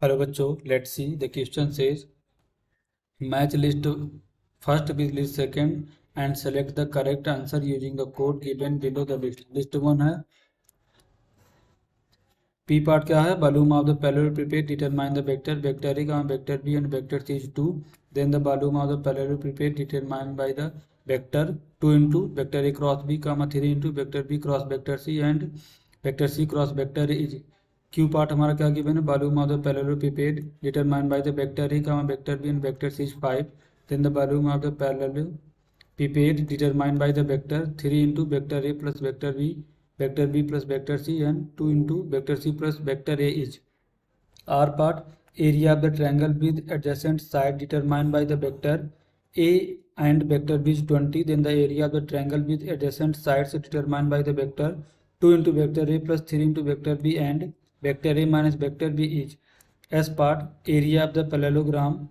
Hello bachcho, let's see. The question says match list first with list second and select the correct answer using the code given below the list. List 1 है. P part क्या है? Volume of the parallel prepared determine the vector. Vector A, vector B and vector C is 2. Then the volume of the parallel prepared determined by the vector 2 into vector A cross B, 3 into vector B cross vector C and vector C cross vector A is Q part हमारा क्या given है? Volume of the parallel prepared determined by the vector A, vector B and vector C is 5. Then the volume of the parallel prepared determined by the vector 3 into vector A plus vector B plus vector C and 2 into vector C plus vector A is R part. Area of the triangle with adjacent side determined by the vector A and vector B is 20. Then the area of the triangle with adjacent sides determined by the vector 2 into vector A plus 3 into vector B and vector A minus vector B is S part. Area of the parallelogram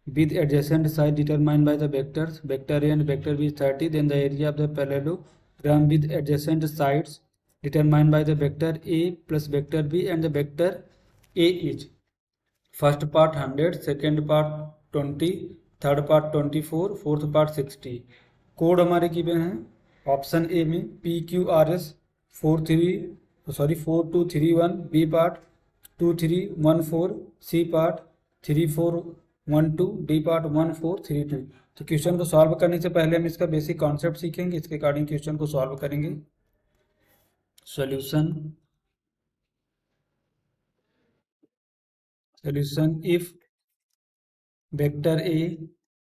with adjacent side determined by the vectors vector A and vector B is 30. Then the area of the parallelogram with adjacent sides determined by the vector A plus vector B and the vector A is first part 100, second part 20, third part 24, fourth part 60. Code हमारे given हैं option A में PQRS 4231, B part 2314, C part 3412, D part 1432. तो question को solve करने से पहले हम इसका बेसिक कॉन्सेप्ट सीखेंगे, इसके अकॉर्डिंग क्वेश्चन को सॉल्व करेंगे. Solution if vector A,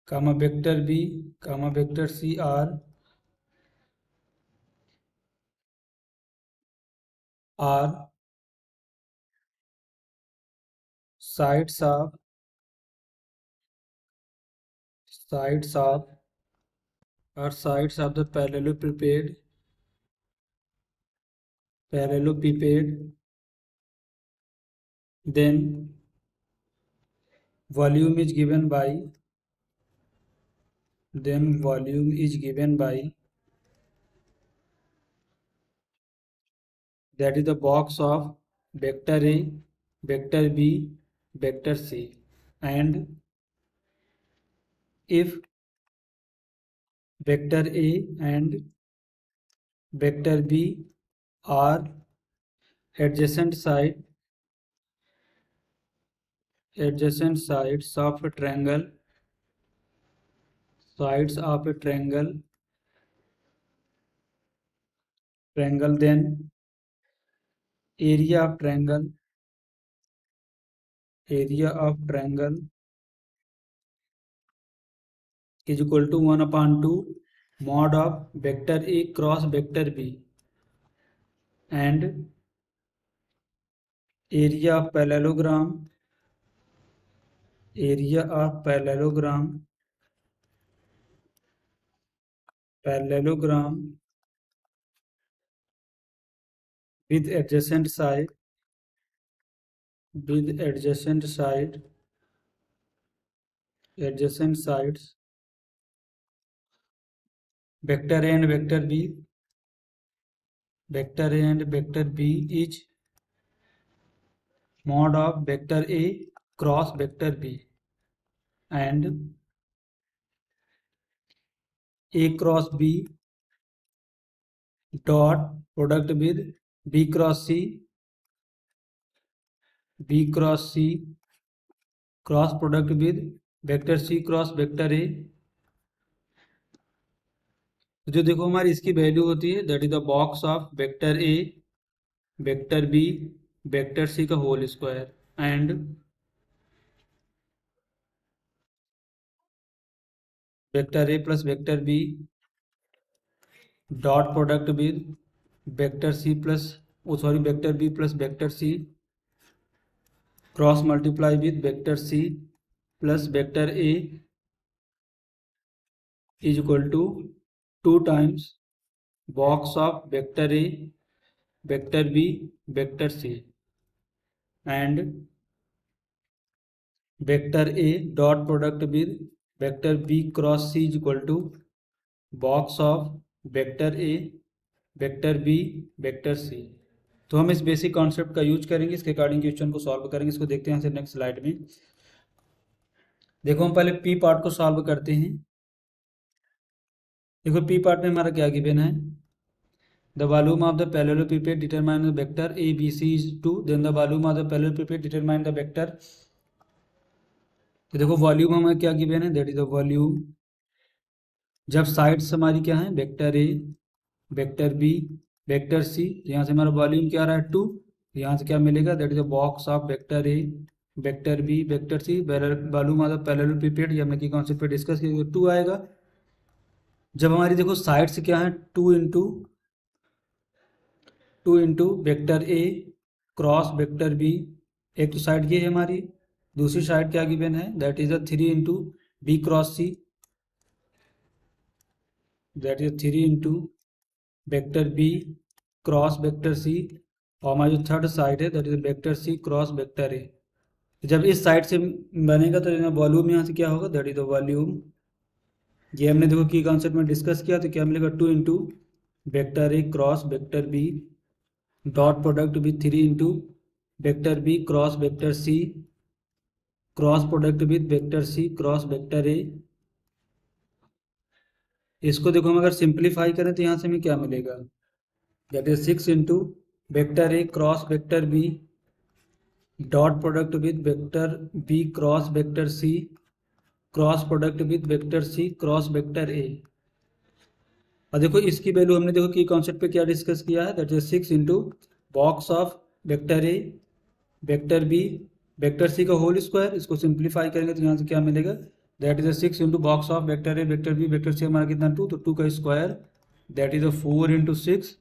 vector B, vector C are sides of the parallelepiped, then volume is given by that is the box of vector A, vector B, vector C, and if vector A and vector B are adjacent sides of a triangle, then area of triangle is equal to 1/2 mod of vector A cross vector B, and area of parallelogram with adjacent sides vector A and vector B is mod of vector A cross vector B, and A cross B dot product with B cross C cross product with vector C cross vector A. तो जो देखो हमारी इसकी value होती है that is the box of vector A, vector B, vector C का whole square and vector A plus vector B dot product with vector C plus vector B plus vector C cross multiply with vector C plus vector A is equal to 2 times box of vector A, vector B, vector C, and vector A dot product with vector B cross C is equal to box of vector A, vector B, vector C. तो हम इस basic concept का use करेंगे, इसके according question को solve करेंगे। इसको देखते हैं यहाँ से नेक्स्ट स्लाइड में। देखो हम पहले पी पार्ट को सॉल्व करते हैं। देखो पी पार्ट में हमारा क्या गिवन है, the volume of the parallelepiped determine the vector A B C is 2, then the volume of the parallelepiped determine the vector. तो देखो वॉल्यूम हमें क्या गिवन है, दैट इज द वॉल्यूम जब साइड्स हमारी क्या है, vector A, vector B, vector C. यहाँ से हमारा वॉल्यूम क्या आ रहा है 2, यहाँ से क्या मिलेगा, that is the box of vector A, vector B, vector C, volume of the parallelepiped, ये हमने की कॉन्सेप्ट पे डिस्कस किया, 2 आएगा। जब हमारी देखो साइड्स क्या है, 2 into vector A cross vector B, एक तो साइड ये है हमारी, दूसरी साइड क्या गिवन है, that is 3 into B cross C, that is 3 into vector B cross vector C, और हमारी जो थर्ड साइड है that is vector C cross vector A. जब इस साइड से बनेगा तो वॉल्यूम यहाँ से क्या होगा, दैट इज द वॉल्यूम, ये हमने देखो की कॉन्सेप्ट में डिस्कस किया, तो क्या मिलेगा 2 into vector A cross vector B dot product with 3 into vector B cross vector C cross product with vector C cross vector A. इसको देखो हम अगर सिंप्लीफाई करें तो यहाँ से हमें क्या मिलेगा, that is 6 into vector A cross vector B dot product with vector B cross vector C cross product with vector C cross vector A. और देखो इसकी वैल्यू हमने देखो की कॉन्सेप्ट पे क्या डिस्कस किया है, that is 6 into box of vector A, vector B, vector C का होल स्क्वायर। इसको सिंप्लीफाई करेंगे तो यहाँ से क्या मिलेगा, that is 6 into box of vector A, vector B, vector C हमारा कितना 2, तो 2 का square that is 4 into 6,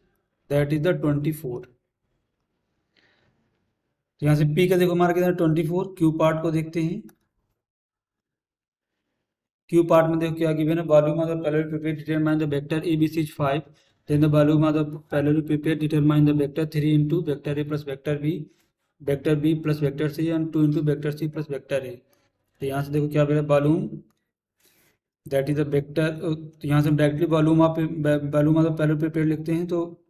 that is the 24। तो यहाँ से पी का देखो हमारा कितना 24। क्यू पार्ट को देखते हैं। क्यू पार्ट में देखो क्या गिवन है, volume of the parallelepiped determine the vector A B C is 5, then the volume of the parallelepiped determine the vector 3 into vector A plus vector B plus vector C and 2 into vector C plus vector A. तो यहाँ से देखो क्या मिला, volume that is the vector, तो यहाँ से हम directly volume of the parallelepiped लिखते हैं, तो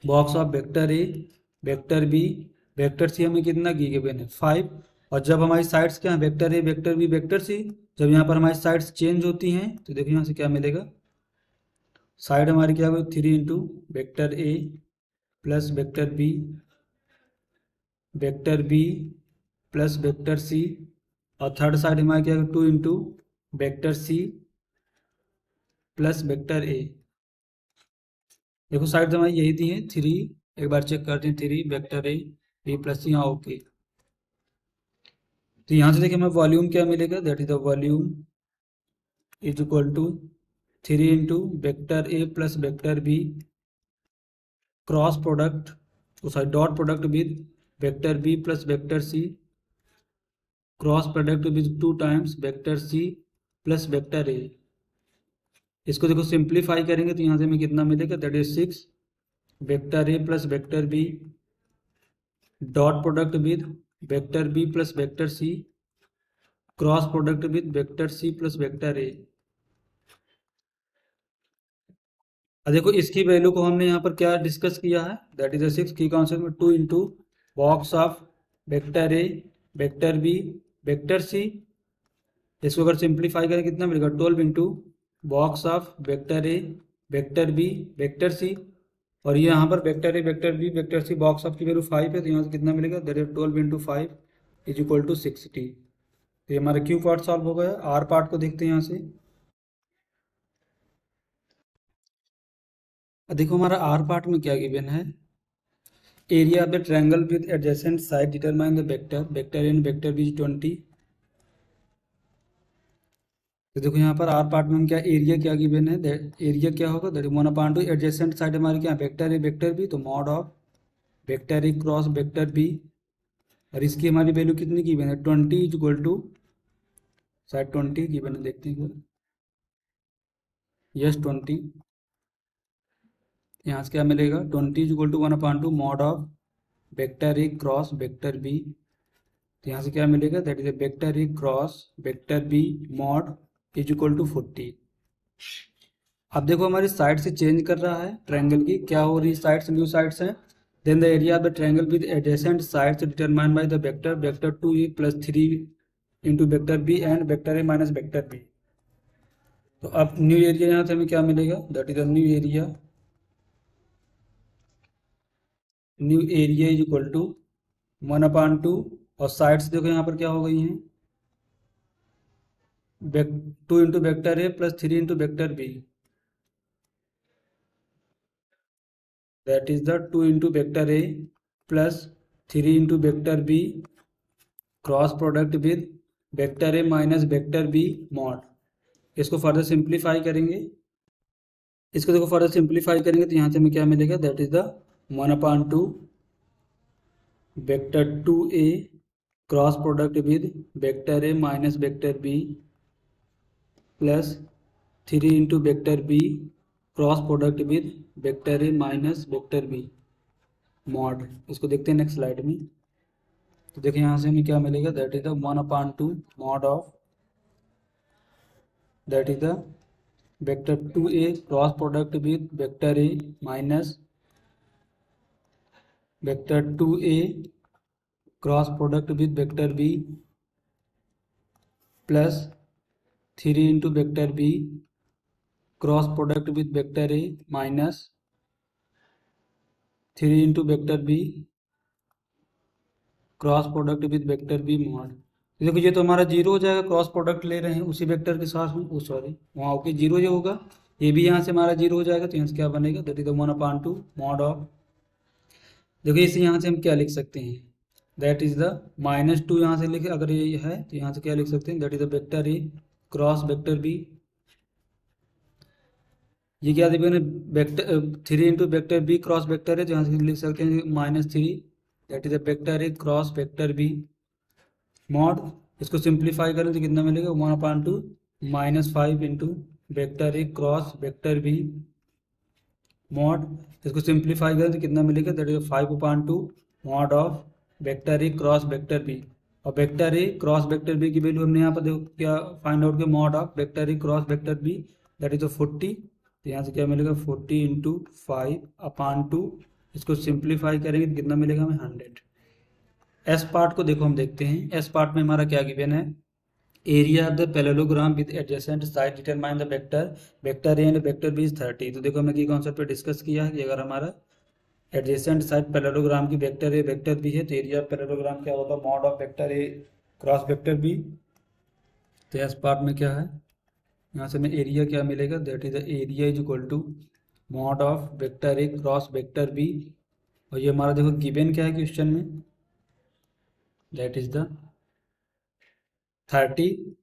box of vector A, vector B, vector सी हमें कितना गिवन है 5। और जब हमारी साइड्स क्या है, vector A, vector B, vector C, जब यहाँ पर हमारी साइड्स चेंज होती हैं तो देखो यहाँ से क्या मिलेगा, साइड हमारी क्या होगी 3 into vector A plus vector B plus vector C, और थर्ड साइड हमारी क्या होगी 2 into vector C plus vector A. देखो साइड हमारी यही दी है 3, एक बार चेक करते हैं, 3 वेक्टर ए बी प्लस सी, हाँ ओके। तो यहाँ से देखिए हमें वॉल्यूम क्या मिलेगा, that is the volume is equal to 3 into vector A plus vector B cross product, sorry dot product with vector B plus vector C cross product with 2 times vector C plus vector A. इसको देखो simplify करेंगे तो यहाँ से हमें कितना मिलेगा, that is 6 vector A plus vector B dot product with vector B plus vector C cross product with vector C plus vector A. देखो इसकी वैल्यू को हमने यहाँ पर क्या डिस्कस किया है, दैट इज 6 की कॉन्सेप्ट में 2 into box of vector A, vector B, vector C. इसको अगर सिंप्लीफाई करें कितना मिलेगा, 12 into box of vector A, vector B, vector C, और ये यहाँ पर vector A, vector B, vector C box of की वैल्यू 5 है, तो यहाँ से कितना मिलेगा, that is 12 into 5 is equal to 60। तो ये हमारा क्यू पार्ट सॉल्व हो गया। आर पार्ट को देखते हैं यहाँ से। देखो हमारा आर पार्ट में क्या गिवन है, area of the triangle with adjacent side determine the vector A and vector B 20। तो देखो यहाँ पर आर पार्ट में हम क्या एरिया क्या गिवन है, एरिया क्या होगा, दैट इज 1/2 एडजेसेंट साइड हमारी क्या वेक्टर ए, वेक्टर बी, तो mod of vector A cross vector B, और इसकी हमारी वैल्यू कितनी गिवन है 20 इज इक्वल टू, शायद 20 गिवन है, देखते हैं यस 20। यहाँ से क्या मिलेगा, 20 is equal to 1/2 mod of vector A cross vector B, तो यहाँ से क्या मिलेगा, that is vector A cross vector B mod is equal to 40। अब देखो हमारी साइड से चेंज कर रहा है ट्रायंगल की, क्या हो रही है, साइड्स न्यू साइड्स हैं, Then the area of the triangle with adjacent sides determined by the vector 2a plus 3 into vector b and vector a minus vector b. तो अब न्यू एरिया यहाँ से हमें क्या मिलेगा, that is the new area is equal to 1/2 और sides देखो यहाँ पर क्या हो गई हैं, 2 into vector A plus 3 into vector B, that is the 2 into vector A plus 3 into vector B cross product with vector A minus vector B mod. इसको further simplify करेंगे, इसको देखो फर्दर सिंप्लीफाई करेंगे तो यहाँ से हमें क्या मिलेगा, that is the 1/2 vector 2a cross product with vector A minus vector B plus 3 into vector B cross product with vector A minus vector B mod. इसको देखते हैं नेक्स्ट स्लाइड में. तो देखिए यहाँ से हमें क्या मिलेगा, that is the 1/2 mod of that is the vector 2a cross product with vector A minus vector 2a cross product with vector B plus 3 into vector B cross product with vector A minus 3 into vector B cross product with vector B mod. देखो ये तो हमारा zero हो जाएगा, cross product ले रहे हैं उसी वेक्टर के साथ में, सॉरी वहाँ ओके जीरो ये होगा, ये भी यहाँ से हमारा जीरो हो जाएगा. तो यहाँ से क्या बनेगा, that is the 1/2 mod of, देखो इसे यहाँ से हम क्या लिख सकते हैं, दैट इज द -2 यहाँ से लिखे, अगर ये है तो यहाँ से क्या लिख सकते हैं, that is the vector A cross vector B, ये क्या देखिए ना vector 3 into vector B cross vector है, तो यहाँ से लिख सकते हैं -3 that is the vector A cross vector B mod. इसको सिंप्लीफाई करें तो कितना मिलेगा, 1/2 -5 into vector A cross vector B mod. इसको सिंप्लीफाई करें तो कितना मिलेगा, that is 5/2 mod of vector A cross vector B. और vector A cross vector B की वैल्यू हमने यहाँ पर देखो क्या फाइंड आउट किया, mod of vector A cross vector B that is 40. तो यहाँ से क्या मिलेगा 40 इंटू 5/2. इसको सिंप्लीफाई करेंगे तो कितना मिलेगा हमें 100. एस पार्ट को देखो हम देखते हैं, एस पार्ट में हमारा क्या गिवन है, area of the parallelogram with adjacent side determine the vector A and vector B is 30. तो देखो हमने की कॉन्सेप्ट पे डिस्कस किया है कि अगर हमारा एडजेसेंट साइड पैरेललोग्राम की वेक्टर ए वेक्टर बी है तो एरिया ऑफ पैरेललोग्राम क्या होता है, mod of vector A cross vector B. तो एस पार्ट में क्या है, यहाँ से हमें एरिया क्या मिलेगा, that is the area is equal to mod of vector A cross vector B. और ये हमारा देखो गिवन क्या है क्वेश्चन में, दैट इज द 30,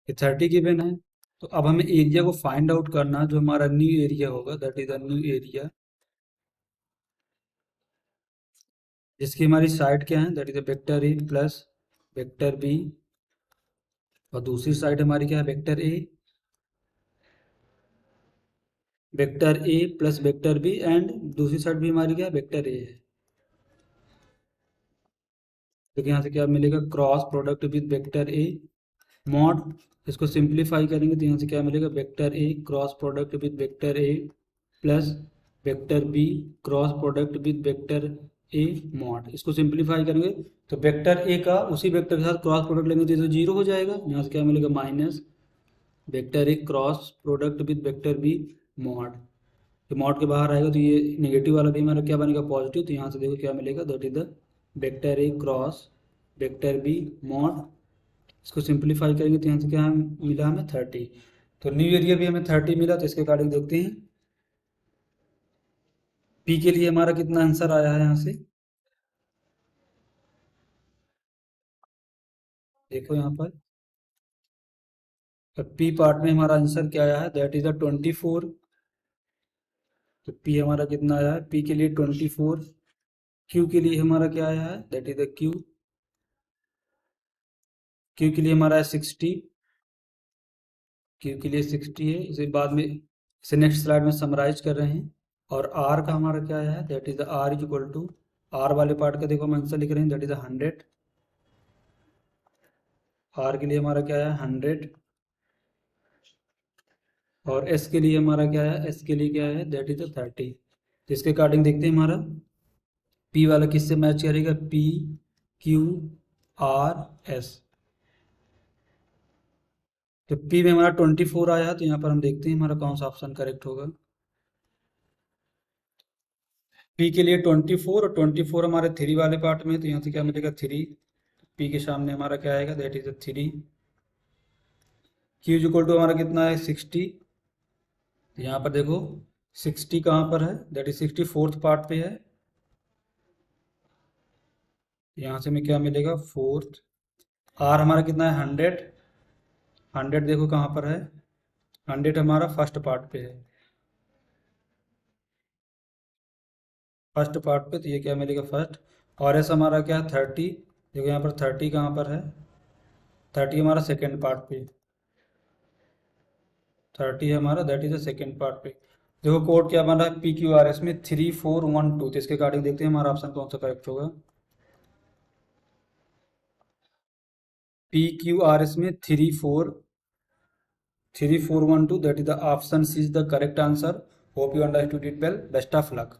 30 गिवन है. तो अब हमें एरिया को फाइंड आउट करना, जो हमारा न्यू एरिया होगा that is the new area, जिसकी हमारी साइड क्या है, that is the vector A plus vector B, और दूसरी साइड हमारी क्या है, vector A plus vector B, and दूसरी साइड भी हमारी क्या है, वेक्टर ए है. तो यहाँ से क्या मिलेगा, cross product with vector A mod. इसको सिंप्लीफाई करेंगे तो यहाँ से क्या मिलेगा, vector A cross product with vector A plus vector B cross product with vector A mod. इसको सिंप्लीफाई करेंगे तो वेक्टर ए का उसी वेक्टर के साथ क्रॉस प्रोडक्ट लेंगे तो जीरो हो जाएगा. यहाँ से क्या मिलेगा, minus vector A cross product with vector B mod. तो मॉड के बाहर आएगा तो ये नेगेटिव वाला भी हमारा क्या बनेगा, पॉजिटिव. तो यहाँ से देखो क्या मिलेगा, that is the vector A cross vector B mod. इसको सिंप्लीफाई करेंगे तो यहाँ से क्या मिला हमें 30. तो न्यू एरिया भी हमें 30 मिला. तो इसके अकॉर्डिंग देखते हैं पी के लिए हमारा कितना आंसर आया है, यहाँ से देखो यहाँ पर पी पार्ट में हमारा आंसर क्या आया है, दैट इज द 24. तो पी हमारा कितना आया है, पी के लिए 24. क्यू के लिए हमारा क्या आया है, दैट इज द क्यू के लिए हमारा है 60. क्यू के लिए 60 है. इसे बाद में इसे नेक्स्ट स्लाइड में समराइज कर रहे हैं. और आर का हमारा क्या आया है, that is the R is equal to, R वाले पार्ट का देखो हम आंसर लिख रहे हैं, दैट इज 100. आर के लिए हमारा क्या है 100. और एस के लिए हमारा क्या है, एस के लिए क्या है, दैट इज 30। तो इसके अकॉर्डिंग देखते हैं हमारा पी वाला किससे मैच करेगा, पी क्यू आर एस। तो पी में हमारा 24 आया, तो यहाँ पर हम देखते हैं हमारा कौन सा ऑप्शन करेक्ट होगा। पी के लिए 24, और 24 हमारे थ्री वाले पार्ट में, तो यहाँ से क्या मिलेगा, थ्री। पी के सामने हमारा क्या आएगा, that is 3। Q is equal to हमारा कितना है, 60। तो यहाँ पर देखो 60 कहाँ पर है, दैट इज 64th पार्ट पे है। यहाँ से हमें क्या मिलेगा, फोर्थ। आर हमारा कितना है, 100। 100 देखो कहाँ पर है, 100 हमारा फर्स्ट पार्ट पे है, फर्स्ट पार्ट पे। तो ये क्या मिलेगा, फर्स्ट। और एस हमारा क्या है, 30। देखो यहाँ पर 30 कहाँ पर है, 30 हमारा सेकेंड पार्ट पे, 30 है हमारा, that is the second part पे। देखो कोड क्या बन रहा है, पी क्यू आर एस में 3412। तो इसके अकॉर्डिंग देखते हैं हमारा ऑप्शन कौन सा करेक्ट होगा। पी क्यू आर एस में 3412, that is the option C is the correct answer. Hope you understood it well, best of luck.